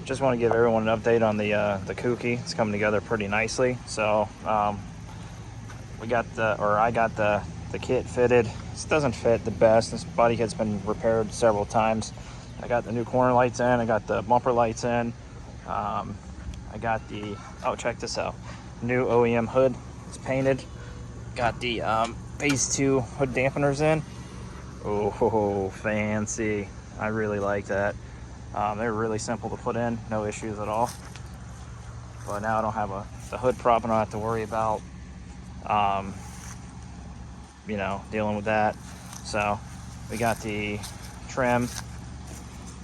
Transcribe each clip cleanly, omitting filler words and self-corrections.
just want to give everyone an update on the Kouki. It's coming together pretty nicely. So I got the kit fitted. This doesn't fit the best. This body kit's been repaired several times. I got the new corner lights in. I got the bumper lights in. I got the, oh, check this out. New OEM hood. It's painted. Got the phase 2 hood dampeners in. Oh, fancy. I really like that. They're really simple to put in. No issues at all. But now I don't have the hood prop. I don't have to worry about you know, dealing with that. So we got the trim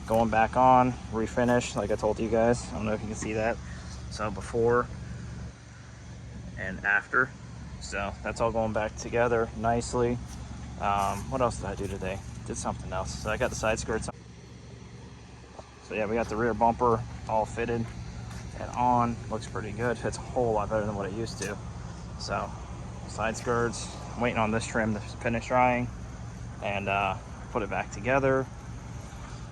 going back on, refinish, like I told you guys. I don't know if you can see that. So before and after. So that's all going back together nicely. What else did I do today? Did something else. So I got the side skirts on. So yeah, we got the rear bumper all fitted and on. Looks pretty good. Fits a whole lot better than what it used to. So side skirts, I'm waiting on this trim to finish drying and put it back together.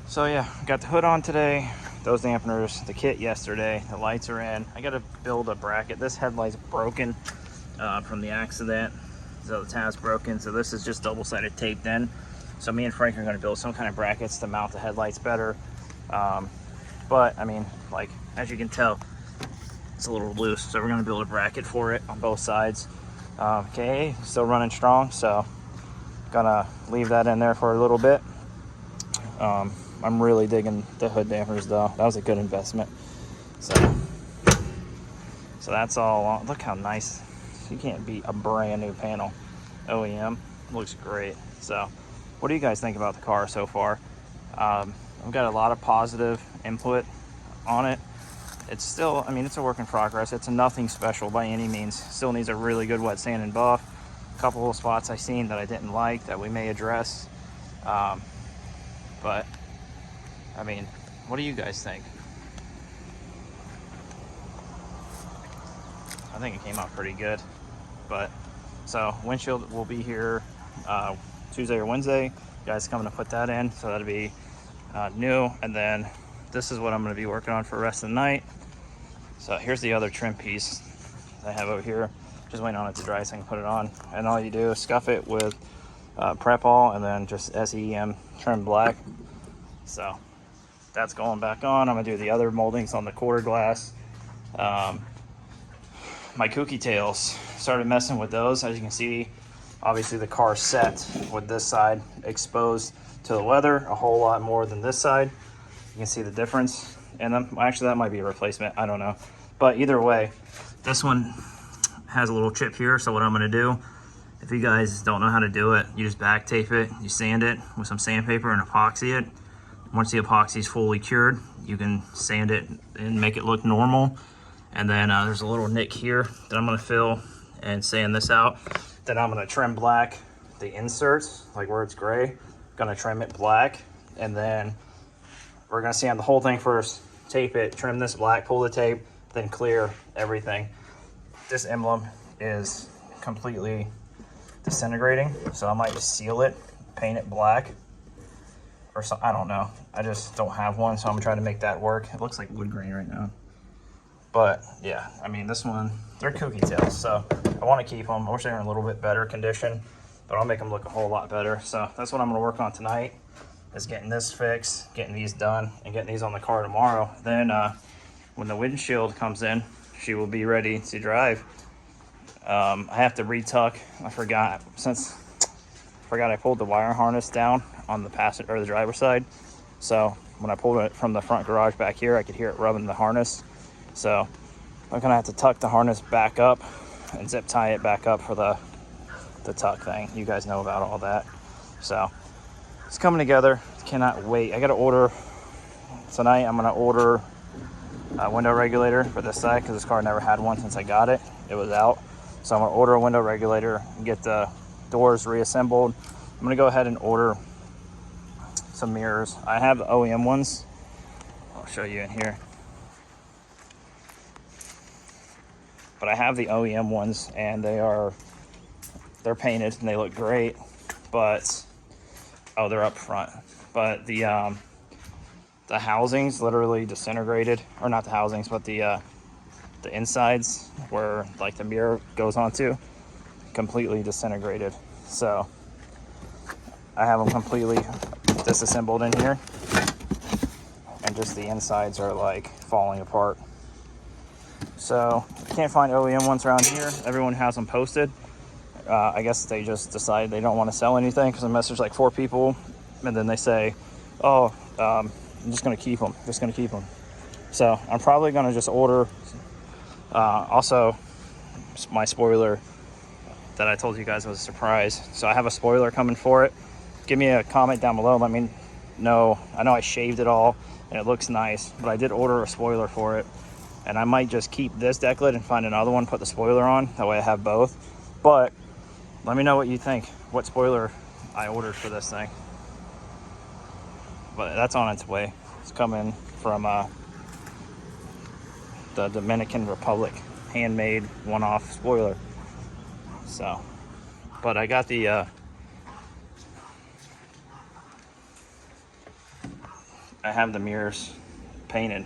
So yeah, got the hood on today, those dampeners, the kit yesterday, the lights are in. I got to build a bracket. This headlight's broken from the accident, so the tab's broken. So this is just double-sided taped in. So me and Frank are going to build some kind of brackets to mount the headlights better. But I mean, like, as you can tell, it's a little loose. So we're going to build a bracket for it on both sides. Okay, still running strong, so gonna leave that in there for a little bit. I'm really digging the hood dampers though. That was a good investment. So that's all. Look how nice. You can't beat a brand new panel. OEM looks great. So what do you guys think about the car so far? I've got a lot of positive input on it. It's still, I mean, it's a work in progress. It's nothing special by any means. Still needs a really good wet sand and buff. A couple of spots I seen that I didn't like that we may address. But I mean, what do you guys think? I think it came out pretty good. But so windshield will be here Tuesday or Wednesday. You guys coming to put that in, so that'll be new. And then this is what I'm going to be working on for the rest of the night. So here's the other trim piece I have over here. Just waiting on it to dry so I can put it on. And all you do is scuff it with Prep All and then just SEM trim black. So that's going back on. I'm gonna do the other moldings on the quarter glass. My Kouki tails, started messing with those. As you can see, obviously the car's set with this side exposed to the weather a whole lot more than this side. You can see the difference. And then, actually, that might be a replacement. I don't know. But either way, this one has a little chip here. So what I'm going to do, if you guys don't know how to do it, you just back tape it. You sand it with some sandpaper and epoxy it. Once the epoxy is fully cured, you can sand it and make it look normal. And then there's a little nick here that I'm going to fill and sand this out. Then I'm going to trim black the inserts, like where it's gray. Going to trim it black. And then we're going to sand the whole thing first. Tape it, trim this black, pull the tape, then clear everything. This emblem is completely disintegrating, so I might just seal it, paint it black, or something. I don't know. I just don't have one, so I'm trying to make that work. It looks like wood grain right now. But yeah, I mean, this one, they're Kouki tails, so I want to keep them. I wish they were in a little bit better condition, but I'll make them look a whole lot better. So that's what I'm going to work on tonight. Is getting this fixed, getting these done, and getting these on the car tomorrow. Then when the windshield comes in, she will be ready to drive. I have to retuck. I forgot I pulled the wire harness down on the passenger or the driver's side. So when I pulled it from the front garage back here, I could hear it rubbing the harness. So I'm gonna have to tuck the harness back up and zip tie it back up for the tuck thing. You guys know about all that. So it's coming together. Cannot wait. I gotta order tonight. I'm gonna order a window regulator for this side because this car never had one since I got it. It was out. So I'm gonna order a window regulator and get the doors reassembled. I'm gonna go ahead and order some mirrors. I have the OEM ones. I'll show you in here. But I have the OEM ones and they're painted and they look great, but oh, they're up front. But the the housings literally disintegrated, or not the housings, but the insides where like the mirror goes onto, completely disintegrated. So I have them completely disassembled in here, and just the insides are like falling apart. So can't find OEM ones around here. Everyone has them posted. I guess they just decide they don't want to sell anything, because unless there's like 4 people, and then they say, oh, I'm just going to keep them, So I'm probably going to just order. Also, my spoiler that I told you guys was a surprise. So I have a spoiler coming for it. Give me a comment down below. Let me know. I know I shaved it all and it looks nice, but I did order a spoiler for it. And I might just keep this deck lid and find another one, put the spoiler on. That way I have both. But let me know what you think, what spoiler I ordered for this thing. But that's on its way. It's coming from the Dominican Republic, handmade one-off spoiler. So, but I got the I have the mirrors painted,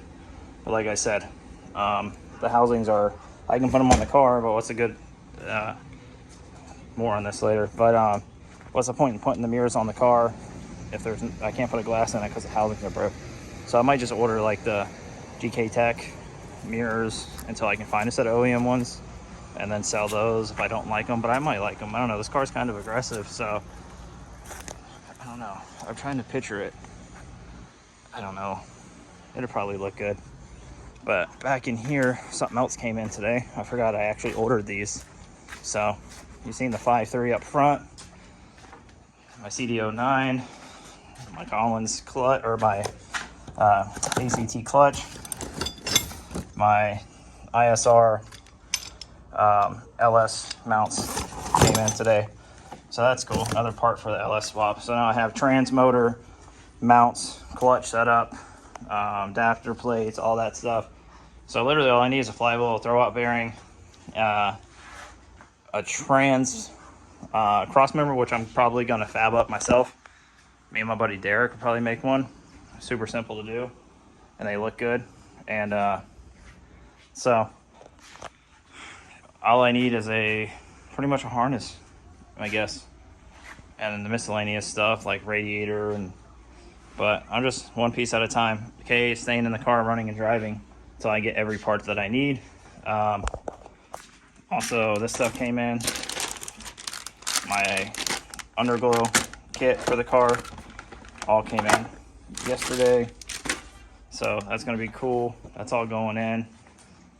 but like I said, the housings are, I can put them on the car, but what's a good more on this later, but what's the point in putting the mirrors on the car if I can't put a glass in it because the housings are broke? So I might just order like the GK Tech mirrors until I can find a set of OEM ones, and then sell those if I don't like them. But I might like them. I don't know. This car's kind of aggressive, so I don't know. I'm trying to picture it. I don't know. It'll probably look good. But back in here, something else came in today. I forgot I actually ordered these. So you've seen the 5.3 up front, my CD09, my Collins clutch, or my ACT clutch, my ISR LS mounts came in today. So that's cool. Another part for the LS swap. So now I have trans motor, mounts, clutch setup, adapter plates, all that stuff. So literally all I need is a flywheel, throwout bearing, a trans cross member, which I'm probably going to fab up myself. Me and my buddy Derek will probably make one. Super simple to do, and they look good. And so all I need is pretty much a harness, I guess, and the miscellaneous stuff like radiator, but I'm just one piece at a time. Okay, staying in the car, running and driving until I get every part that I need. Also, this stuff came in, my underglow kit for the car all came in yesterday, so that's gonna be cool. That's all going in,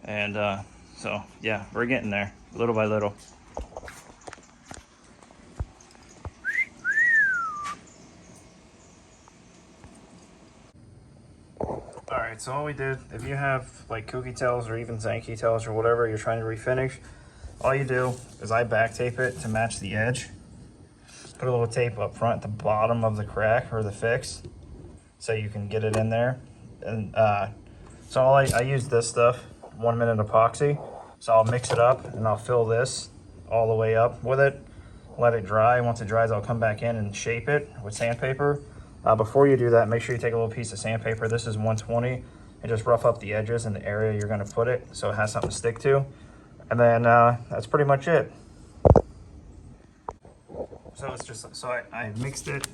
and so yeah, we're getting there little by little. Alright, so all we did, if you have like Kouki tails or even Zanky tails or whatever you're trying to refinish, all you do is I back tape it to match the edge. Put a little tape up front at the bottom of the crack or the fix so you can get it in there. And so I use this stuff, 1 minute epoxy. So I'll mix it up and I'll fill this all the way up with it, let it dry. Once it dries, I'll come back in and shape it with sandpaper. Before you do that, make sure you take a little piece of sandpaper. This is 120, and just rough up the edges in the area you're gonna put it so it has something to stick to. And then that's pretty much it. So it's just, so I mixed it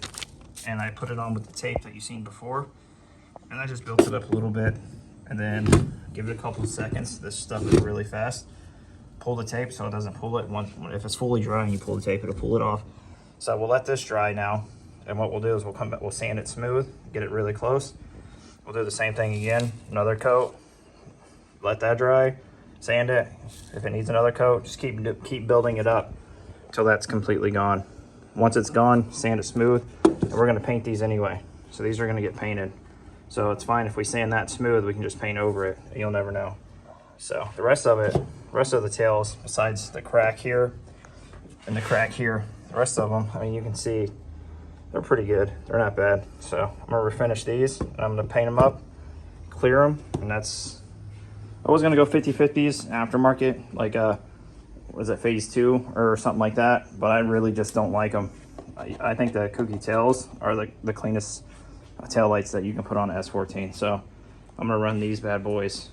and I put it on with the tape that you've seen before. And I just built it up a little bit and then give it a couple of seconds. This stuff is really fast. Pull the tape so it doesn't pull it. If it's fully dry and you pull the tape, it'll pull it off. So we'll let this dry now. And what we'll do is we'll come back, we'll sand it smooth, get it really close. We'll do the same thing again, another coat, let that dry, sand it. If it needs another coat, just keep building it up till that's completely gone. Once it's gone, sand it smooth. And we're gonna paint these anyway. So these are gonna get painted. So it's fine if we sand that smooth, we can just paint over it. You'll never know. So the rest of the tails, besides the crack here and the crack here, the rest of them, I mean, you can see they're pretty good. They're not bad. So I'm gonna refinish these and I'm gonna paint them up, clear them, and that's, I was gonna go 50/50s aftermarket, like was it phase 2 or something like that, but I really just don't like them. I think the Kouki tails are the cleanest tail lights that you can put on S14. So I'm gonna run these bad boys.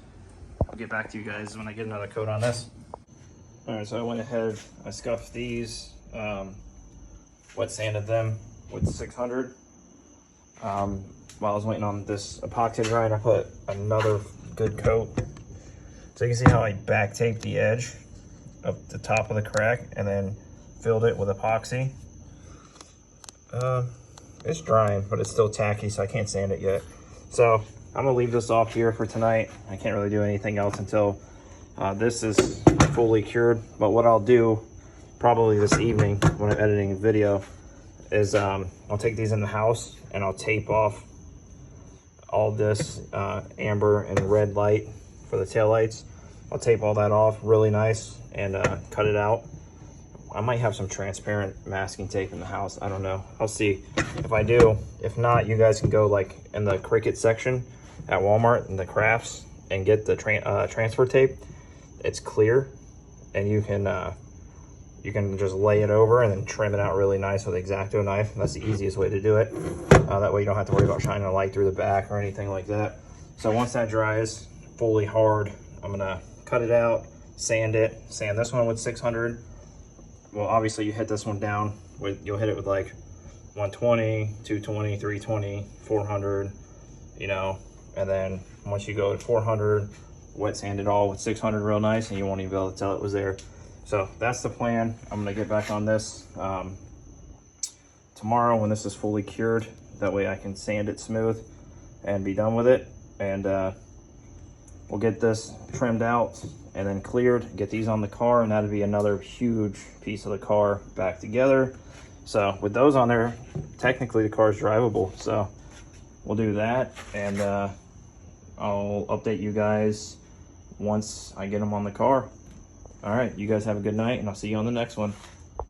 I'll get back to you guys when I get another coat on this. All right, so I went ahead, I scuffed these, wet sanded them with 600. While I was waiting on this epoxy to dry, I put another good coat. So you can see how I back taped the edge of the top of the crack and then filled it with epoxy. It's drying, but it's still tacky, so I can't sand it yet. So I'm gonna leave this off here for tonight. I can't really do anything else until this is fully cured. But what I'll do probably this evening when I'm editing a video is I'll take these in the house and I'll tape off all this amber and red light for the tail lights. I'll tape all that off really nice and cut it out. I might have some transparent masking tape in the house. I don't know. I'll see if I do. If not, you guys can go like in the Cricut section at Walmart in the crafts and get the transfer tape. It's clear, and you can just lay it over and then trim it out really nice with an X-Acto knife. That's the easiest way to do it. That way you don't have to worry about shining a light through the back or anything like that. So once that dries fully hard, I'm gonna cut it out, sand it, sand this one with 600. Well, obviously you hit this one down with, you'll hit it with like 120, 220, 320, 400, you know, and then once you go to 400, wet sand it all with 600 real nice, and you won't even be able to tell it was there. So that's the plan. I'm gonna get back on this tomorrow when this is fully cured. That way I can sand it smooth and be done with it. And we'll get this trimmed out and then cleared, get these on the car, and that'd be another huge piece of the car back together. So with those on there, technically the car is drivable. So we'll do that, and I'll update you guys once I get them on the car. All right, you guys have a good night, and I'll see you on the next one.